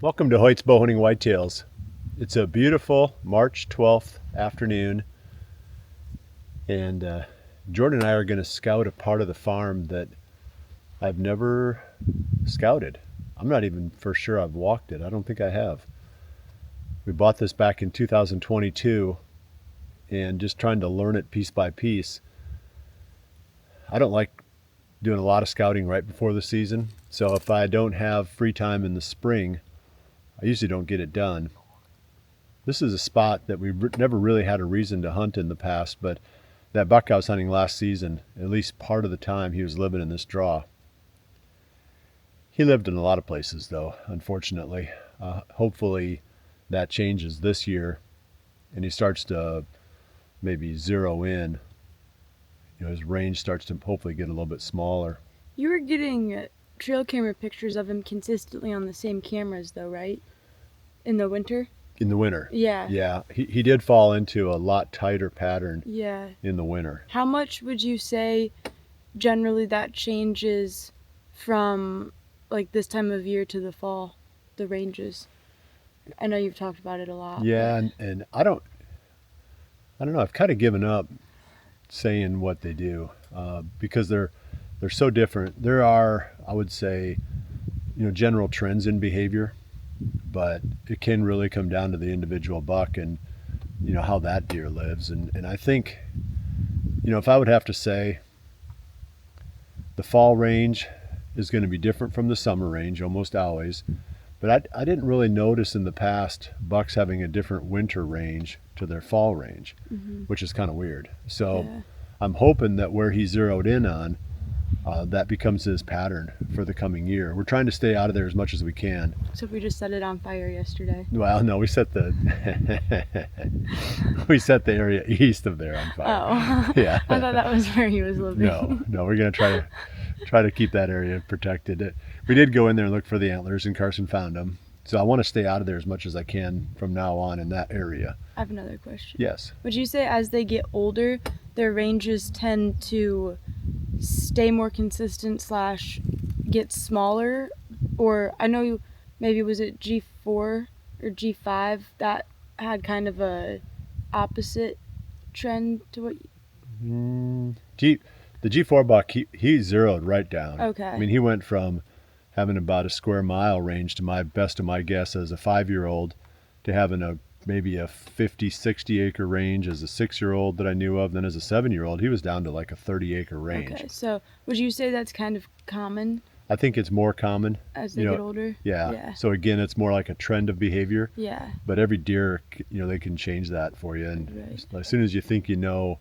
Welcome to Hoyt's Bowhunting Whitetails. It's a beautiful March 12th afternoon, and Jordan and I are going to scout a part of the farm that I've never scouted. I'm not even for sure I've walked it. I don't think I have. We bought this back in 2022 and just trying to learn it piece by piece. I don't like doing a lot of scouting right before the season, so if I don't have free time in the spring, I usually don't get it done. This is a spot that we've never really had a reason to hunt in the past, but that buck I was hunting last season, at least part of the time he was living in this draw. He lived in a lot of places though, unfortunately. Hopefully that changes this year and he starts to maybe zero in. You know, his range starts to hopefully get a little bit smaller. You were getting trail camera pictures of him consistently on the same cameras though, right? In the winter? In the winter. Yeah. Yeah, he did fall into a lot tighter pattern Yeah. in the winter. How much would you say generally that changes from like this time of year to the fall, the ranges? I know you've talked about it a lot. Yeah, and I don't know, I've kind of given up saying what they do because they're so different. There are, I would say, you know, general trends in behavior, but it can really come down to the individual buck and, you know, how that deer lives. And I think, you know, if I would have to say, the fall range is going to be different from the summer range almost always, but I didn't really notice in the past bucks having a different winter range to their fall range, which is kind of weird. So Yeah. I'm hoping that where he zeroed in on, that becomes his pattern for the coming year. We're trying to stay out of there as much as we can. So we just set it on fire yesterday. Well, no, we set the we set the area east of there on fire. Oh. Yeah. I thought that was where he was living. No, we're gonna try to keep that area protected. We did go in there and look for the antlers, and Carson found them. So I want to stay out of there as much as I can from now on in that area. I have another question. Yes. Would you say as they get older, their ranges tend to stay more consistent / get smaller? Or I know maybe was it G4 or G5 that had kind of a opposite trend to what The G4 buck, he zeroed right down. Okay. I mean, he went from having about a square mile range to my best of my guess as a 5-year-old to having maybe a 50-60 acre range as a 6-year-old that I knew of. Then as a 7-year-old he was down to like a 30-acre range. Okay, so would you say that's kind of common I think it's more common as they get older? Yeah. So again, it's more like a trend of behavior. Yeah. But every deer, you know, they can change that for you, and Right. as soon as you think you know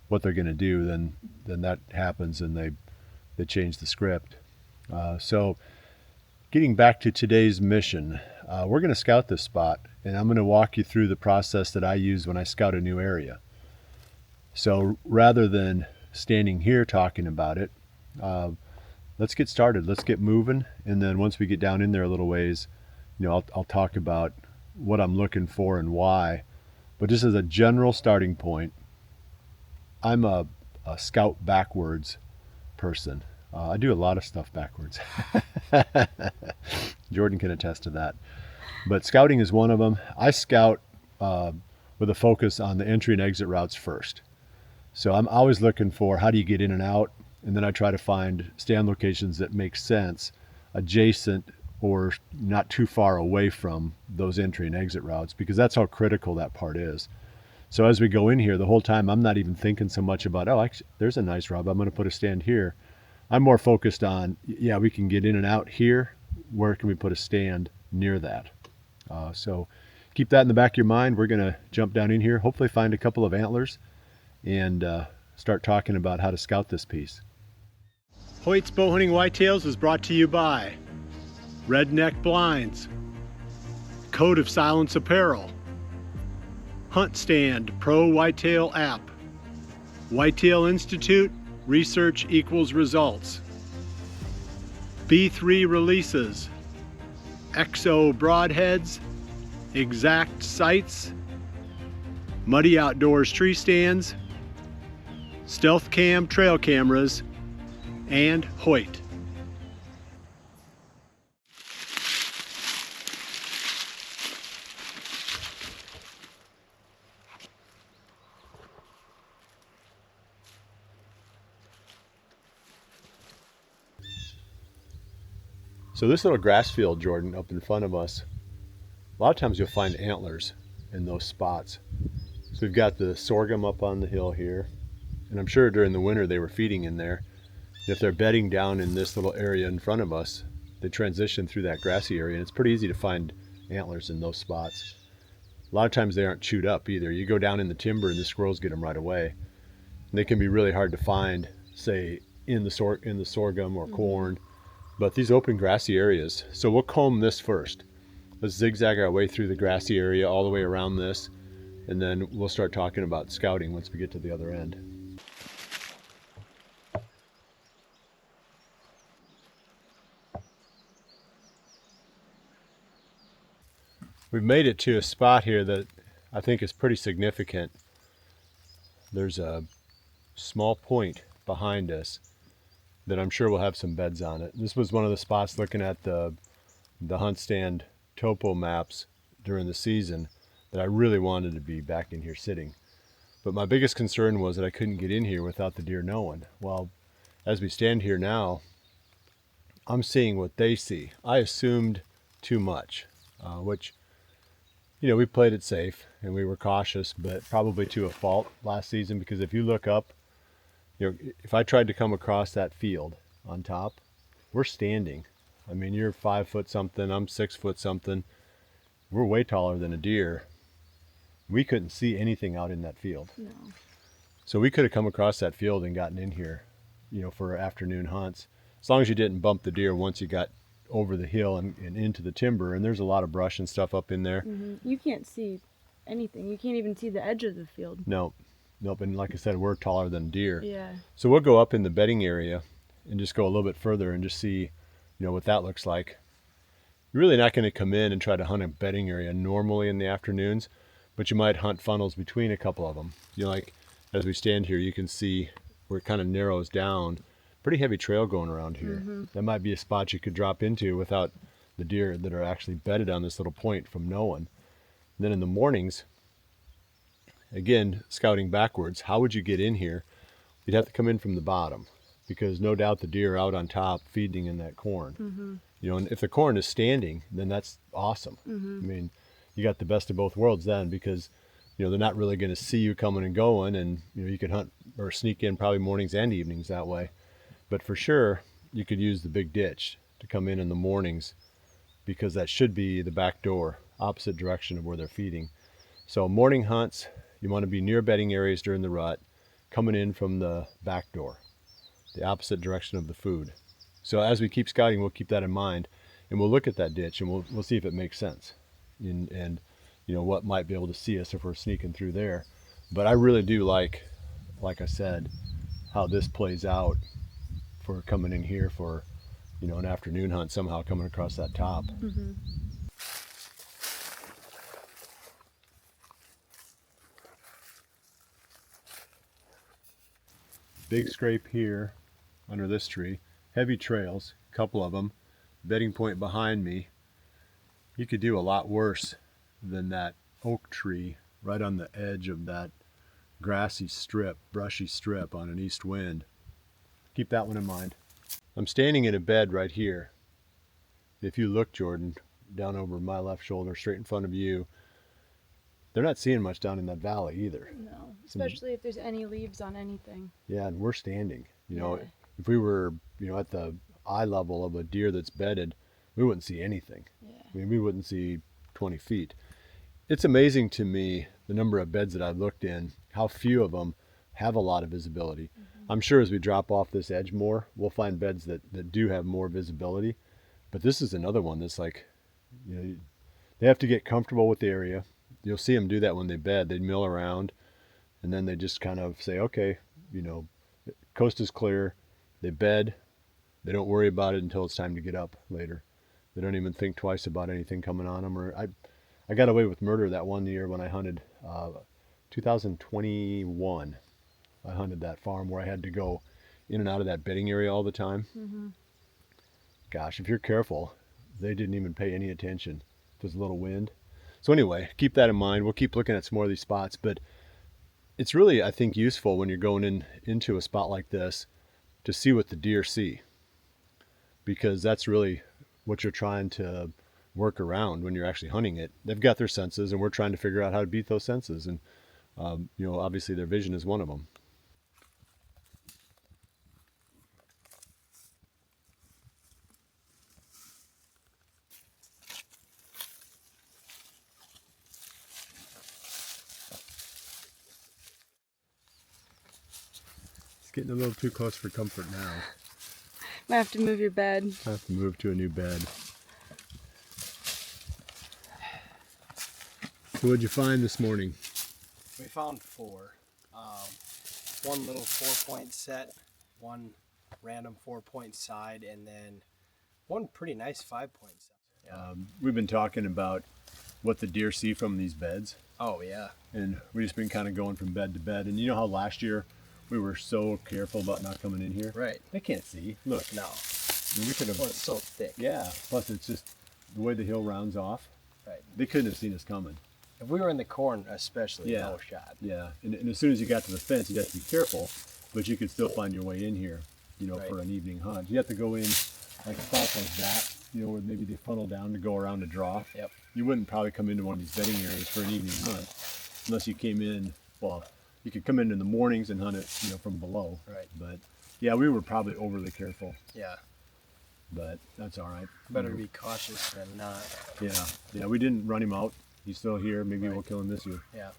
what they're going to do, then that happens and they change the script. So getting back to today's mission, we're going to scout this spot, and I'm going to walk you through the process that I use when I scout a new area. So rather than standing here talking about it, let's get started. Let's get moving, and then once we get down in there a little ways, you know, I'll talk about what I'm looking for and why. But just as a general starting point, I'm a scout backwards person. I do a lot of stuff backwards. Jordan can attest to that. But scouting is one of them. I scout with a focus on the entry and exit routes first. So I'm always looking for how do you get in and out, and then I try to find stand locations that make sense adjacent or not too far away from those entry and exit routes, because that's how critical that part is. So as we go in here, the whole time I'm not even thinking so much about, oh, actually, there's a nice rub, I'm going to put a stand here. I'm more focused on, yeah, we can get in and out here. Where can we put a stand near that? So keep that in the back of your mind. We're going to jump down in here, hopefully find a couple of antlers, and start talking about how to scout this piece. Hoyt's Bowhunting Whitetails is brought to you by Redneck Blinds, Code of Silence Apparel, Hunt Stand Pro Whitetail App, Whitetail Institute, Research Equals Results, B3 Releases, XO Broadheads, Exact Sights, Muddy Outdoors Tree Stands, Stealth Cam Trail Cameras, and Hoyt. So this little grass field, Jordan, up in front of us, a lot of times you'll find antlers in those spots. So we've got the sorghum up on the hill here, and I'm sure during the winter they were feeding in there. If they're bedding down in this little area in front of us, they transition through that grassy area, and it's pretty easy to find antlers in those spots. A lot of times they aren't chewed up either. You go down in the timber and the squirrels get them right away. And they can be really hard to find, say, in the sorghum or corn, but these open grassy areas. So we'll comb this first. Let's zigzag our way through the grassy area all the way around this, and then we'll start talking about scouting once we get to the other end. We've made it to a spot here that I think is pretty significant. There's a small point behind us that I'm sure will have some beds on it. This was one of the spots looking at the hunt stand topo maps during the season that I really wanted to be back in here sitting. But my biggest concern was that I couldn't get in here without the deer knowing. Well, as we stand here now, I'm seeing what they see. I assumed too much, which, we played it safe and we were cautious, but probably to a fault last season, because if you look up, if I tried to come across that field on top, we're standing. I mean, you're 5 foot something, I'm 6 foot something. We're way taller than a deer. We couldn't see anything out in that field. No. So we could have come across that field and gotten in here, for afternoon hunts. As long as you didn't bump the deer once you got over the hill and into the timber, and there's a lot of brush and stuff up in there. You can't see anything. You can't even see the edge of the field. Nope. And like I said, we're taller than deer. Yeah. So we'll go up in the bedding area and just go a little bit further and just see, what that looks like. You're really not going to come in and try to hunt a bedding area normally in the afternoons, but you might hunt funnels between a couple of them. Like as we stand here, you can see where it kind of narrows down. Pretty heavy trail going around here. That might be a spot you could drop into without the deer that are actually bedded on this little point from knowing. And then in the mornings, again, scouting backwards, how would you get in here? You'd have to come in from the bottom, because no doubt the deer are out on top feeding in that corn. And if the corn is standing, then that's awesome. I mean, you got the best of both worlds then, because they're not really going to see you coming and going, and you can hunt or sneak in probably mornings and evenings that way. But for sure, you could use the big ditch to come in the mornings, because that should be the back door, opposite direction of where they're feeding. So morning hunts, you want to be near bedding areas during the rut, coming in from the back door, the opposite direction of the food. So as we keep scouting, we'll keep that in mind, and we'll look at that ditch and we'll see if it makes sense, and what might be able to see us if we're sneaking through there. But I really do like I said, how this plays out for coming in here for an afternoon hunt, somehow coming across that top. Big scrape here under this tree, heavy trails, a couple of them, bedding point behind me. You could do a lot worse than that oak tree right on the edge of that grassy strip, brushy strip on an east wind. Keep that one in mind. I'm standing in a bed right here. If you look, Jordan, down over my left shoulder, straight in front of you, they're not seeing much down in that valley either. No, especially if there's any leaves on anything. Yeah, and we're standing. Yeah. If we were, at the eye level of a deer that's bedded, we wouldn't see anything. Yeah. I mean, we wouldn't see 20 feet. It's amazing to me, the number of beds that I've looked in, how few of them have a lot of visibility. I'm sure as we drop off this edge more, we'll find beds that do have more visibility. But this is another one that's like, they have to get comfortable with the area. You'll see them do that when they bed. They mill around, and then they just kind of say, okay, coast is clear. They bed. They don't worry about it until it's time to get up later. They don't even think twice about anything coming on them. Or I got away with murder that one year when I hunted 2021. I hunted that farm where I had to go in and out of that bedding area all the time. Gosh, if you're careful, they didn't even pay any attention. There's a little wind. So anyway, keep that in mind. We'll keep looking at some more of these spots, but it's really, I think, useful when you're going into a spot like this to see what the deer see, because that's really what you're trying to work around when you're actually hunting it. They've got their senses, and we're trying to figure out how to beat those senses. And obviously their vision is one of them. It's getting a little too close for comfort now. Might have to move your bed. I have to move to a new bed. So what'd you find this morning? We found 4. One little 4-point set, one random 4-point side, and then one pretty nice 5-point set. Yeah. We've been talking about what the deer see from these beds, Oh yeah. and we've just been kind of going from bed to bed. And you know how last year we were so careful about not coming in here? Right. They can't see. Look, No. I mean, we could have. Well, it's so thick. Yeah. Plus, it's just the way the hill rounds off. Right. They couldn't have seen us coming. If we were in the corn, especially, Yeah. no shot. Yeah. And as soon as you got to the fence, you had to be careful, but you could still find your way in here, Right. for an evening hunt. You have to go in like spots like that, where maybe they funnel down to go around a draw. Yep. You wouldn't probably come into one of these bedding areas for an evening hunt unless you came in. Well, you could come in the mornings and hunt it, from below. Right. But yeah, we were probably overly careful, Yeah. but that's all right. Better be cautious than not. Yeah. We didn't run him out. He's still here. Maybe Right. we'll kill him this year. Yeah.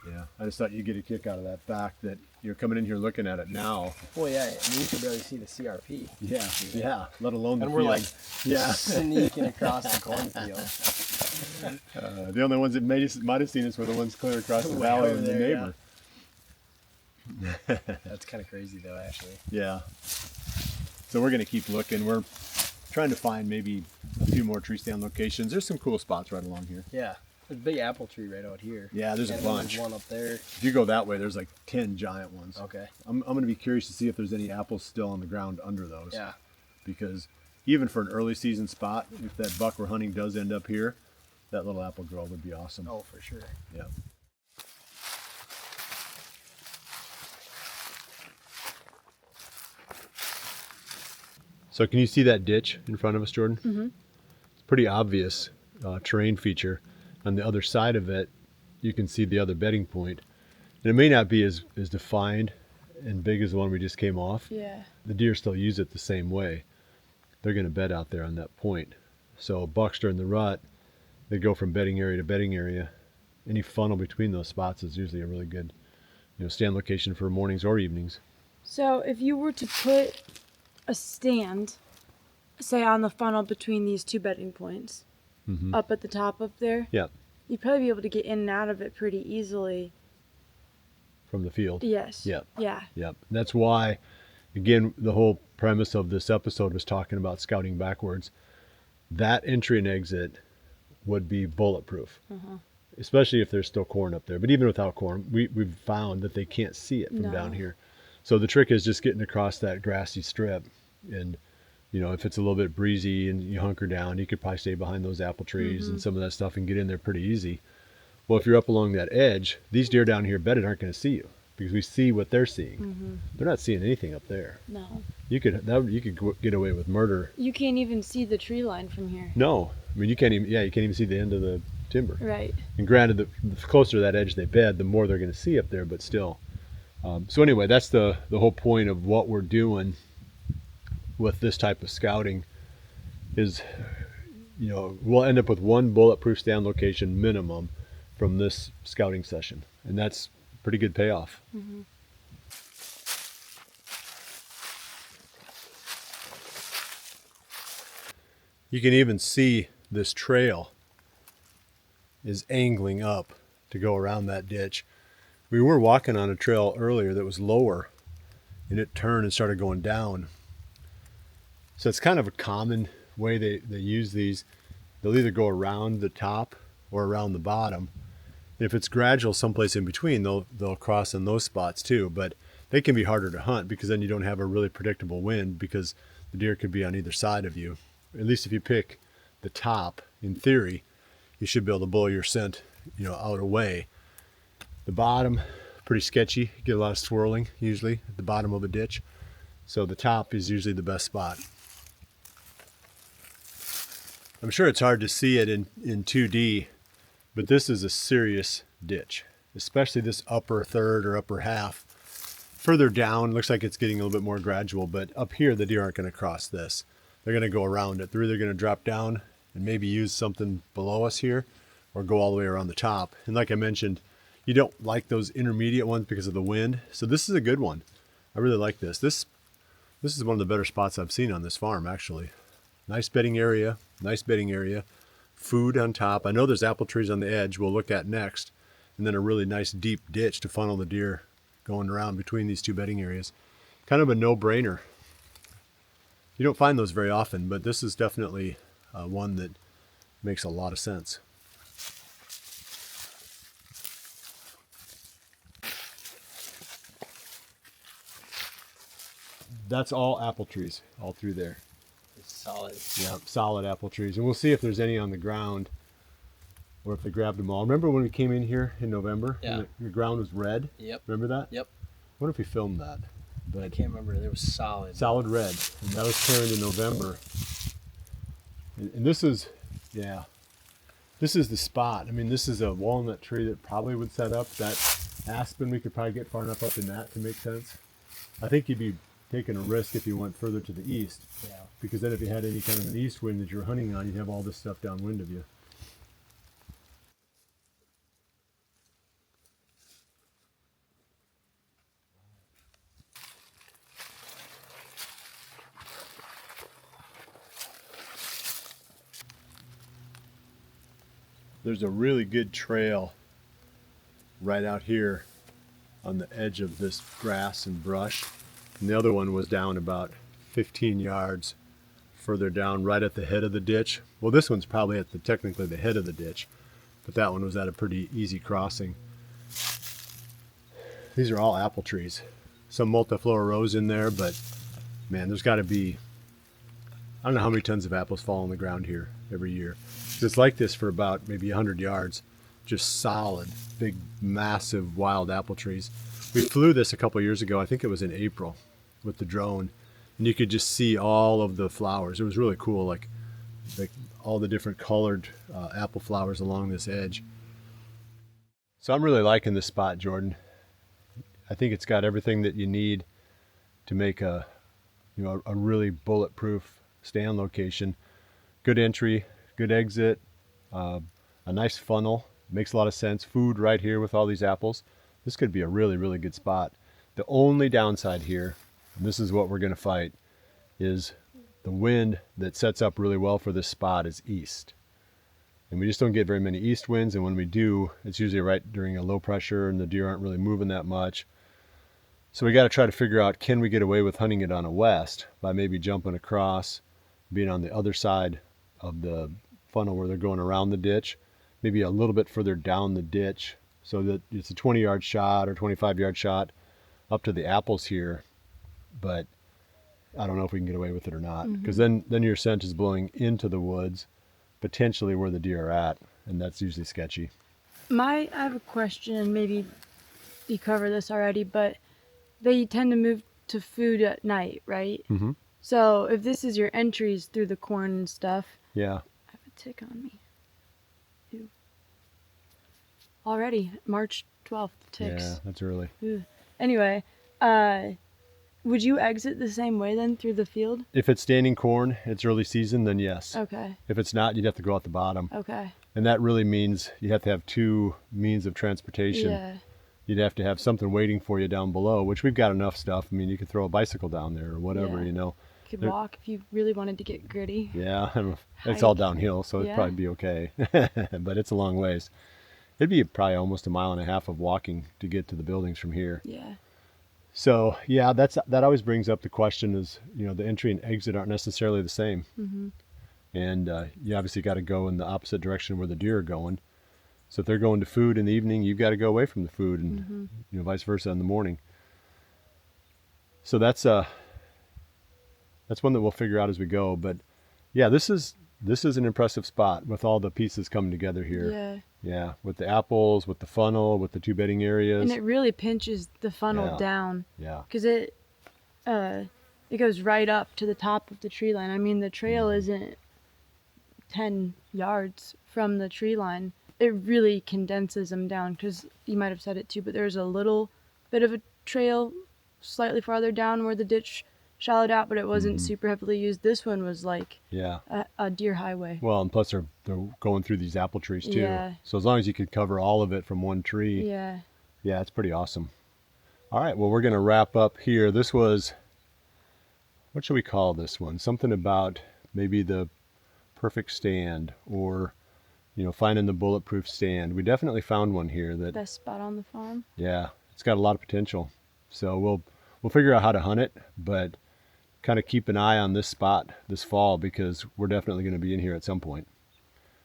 Yeah. I just thought you'd get a kick out of that fact that you're coming in here looking at it now. Well, yeah. I mean, you can barely see the CRP. Yeah. Let alone the And we're field. like Yeah. sneaking across the cornfield. The only ones that might have seen us were the ones clear across the Way valley over and the there, neighbor. That's kind of crazy, though, actually. Yeah. So we're gonna keep looking. We're trying to find maybe a few more tree stand locations. There's some cool spots right along here. Yeah. There's a big apple tree right out here. Yeah, there's a And then bunch. There's one up there. If you go that way, there's like 10 giant ones. Okay. I'm gonna be curious to see if there's any apples still on the ground under those. Yeah. Because even for an early season spot, if that buck we're hunting does end up here, that little apple grove would be awesome. Oh, for sure. Yeah. So can you see that ditch in front of us, Jordan? Mm-hmm. It's pretty obvious terrain feature. On the other side of it, you can see the other bedding point. And it may not be as defined and big as the one we just came off. Yeah. The deer still use it the same way. They're going to bed out there on that point. So bucks during the rut, they go from bedding area to bedding area. Any funnel between those spots is usually a really good, stand location for mornings or evenings. So if you were to put a stand, say on the funnel between these two bedding points, Mm-hmm. up at the top up there, Yeah, you'd probably be able to get in and out of it pretty easily. from the field. Yes. Yep. Yeah. Yep. That's why, again, the whole premise of this episode was talking about scouting backwards. That entry and exit would be bulletproof, especially if there's still corn up there. But even without corn, we've found that they can't see it from No. down here. So the trick is just getting across that grassy strip. And, if it's a little bit breezy and you hunker down, you could probably stay behind those apple trees and some of that stuff and get in there pretty easy. Well, if you're up along that edge, these deer down here bedded aren't going to see you because we see what they're seeing. They're not seeing anything up there. No. You could get away with murder. You can't even see the tree line from here. No, I mean you can't even see the end of the timber. Right. And granted, the closer to that edge they bed, the more they're going to see up there. But still, so anyway, that's the whole point of what we're doing with this type of scouting. Is we'll end up with one bulletproof stand location minimum from this scouting session, and that's pretty good payoff. You can even see this trail is angling up to go around that ditch. We were walking on a trail earlier that was lower, and it turned and started going down. So it's kind of a common way they use these. They'll either go around the top or around the bottom. And if it's gradual someplace in between, they'll cross in those spots too. But they can be harder to hunt because then you don't have a really predictable wind because the deer could be on either side of you. At least if you pick the top, in theory, you should be able to blow your scent, out away. The bottom, pretty sketchy. You get a lot of swirling usually at the bottom of a ditch. So the top is usually the best spot. I'm sure it's hard to see it in 2D, but this is a serious ditch, especially this upper third or upper half. Further down, looks like it's getting a little bit more gradual, but up here, the deer aren't going to cross this. They're going to go around it. They're either going to drop down and maybe use something below us here or go all the way around the top. And like I mentioned, you don't like those intermediate ones because of the wind. So this is a good one. I really like this. This is one of the better spots I've seen on this farm, actually. Nice bedding area, food on top. I know there's apple trees on the edge we'll look at next, and then a really nice deep ditch to funnel the deer going around between these two bedding areas. Kind of a no-brainer. You don't find those very often, but this is definitely one that makes a lot of sense. That's all apple trees all through there. It's solid. Yeah, solid apple trees. And we'll see if there's any on the ground or if they grabbed them all. Remember when we came in here in November? Yeah. And the ground was red? Yep. Remember that? Yep. I wonder if we filmed that. But I can't remember. They were solid. Solid red. And that was turned in November. And this is, yeah, this is the spot. I mean, this is a walnut tree that probably would set up. That aspen, we could probably get far enough up in that to make sense. I think you'd be taking a risk if you went further to the east. Yeah. Because then if you had any kind of an east wind that you're hunting on, you'd have all this stuff downwind of you. There's a really good trail right out here on the edge of this grass and brush. And the other one was down about 15 yards further down, right at the head of the ditch. Well, this one's probably at technically the head of the ditch, but that one was at a pretty easy crossing. These are all apple trees. Some multiflora rose in there, but man, there's got to be, I don't know how many tons of apples fall on the ground here every year. It's like this for about maybe 100 yards, just solid, big, massive wild apple trees. We flew this a couple years ago, I think it was in April, with the drone, and you could just see all of the flowers. It was really cool, like all the different colored apple flowers along this edge. So I'm really liking this spot, Jordan. I think it's got everything that you need to make a really bulletproof stand location. Good entry, good exit, a nice funnel. Makes a lot of sense. Food right here with all these apples. This could be a really, really good spot. The only downside here, and this is what we're going to fight, is the wind that sets up really well for this spot is east. And we just don't get very many east winds, and when we do, it's usually right during a low pressure and the deer aren't really moving that much. So we got to try to figure out, can we get away with hunting it on a west by maybe jumping across, being on the other side of the funnel where they're going around the ditch, maybe a little bit further down the ditch, so that it's a 20-yard shot or 25-yard shot up to the apples here. But I don't know if we can get away with it or not, because then your scent is blowing into the woods, potentially where the deer are at, and that's usually sketchy. I have a question, maybe you covered this already, but they tend to move to food at night, right? Mm-hmm. So if this is your entries through the corn and stuff, Yeah. I have a tick on me. Ew. Already, March 12th, ticks. Yeah, that's early. Ew. Anyway, would you exit the same way then through the field? If it's standing corn, it's early season, then yes. Okay. If it's not, you'd have to go out the bottom. Okay. And that really means you have to have two means of transportation. Yeah. You'd have to have something waiting for you down below, which we've got enough stuff. I mean, you could throw a bicycle down there or whatever, Yeah. you know. You could walk if you really wanted to get gritty. Yeah, it's Hike. all downhill, so it'd Yeah. probably be okay. But it's a long ways. It'd be probably almost a mile and a half of walking to get to the buildings from here. Yeah. So yeah, that always brings up the question is, the entry and exit aren't necessarily the same. Mm-hmm. And you obviously got to go in the opposite direction where the deer are going. So if they're going to food in the evening, you've got to go away from the food, and vice versa in the morning. So that's one that we'll figure out as we go. But yeah, this is an impressive spot with all the pieces coming together here. Yeah. Yeah, with the apples, with the funnel, with the two bedding areas. And it really pinches the funnel Yeah. down. Yeah. Because it goes right up to the top of the tree line. I mean, the trail isn't 10 yards from the tree line, it really condenses them down, because you might have said it too, but there's a little bit of a trail slightly farther down where the ditch shallowed out, but it wasn't super heavily used. This one was like Yeah. a deer highway. Well, and plus they're going through these apple trees too. Yeah. So as long as you could cover all of it from one tree, Yeah. yeah, it's pretty awesome. All right, well, we're going to wrap up here. This was, what should we call this one? Something about maybe the perfect stand, or, you know, finding the bulletproof stand. We definitely found one here that, Best spot on the farm. yeah, it's got a lot of potential. So we'll figure out how to hunt it, but kind of keep an eye on this spot this fall, because we're definitely going to be in here at some point.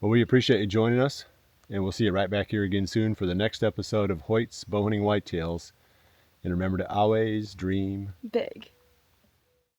Well, we appreciate you joining us, and we'll see you right back here again soon for the next episode of Hoyt's Bowhunting Whitetails. And remember to always dream Big.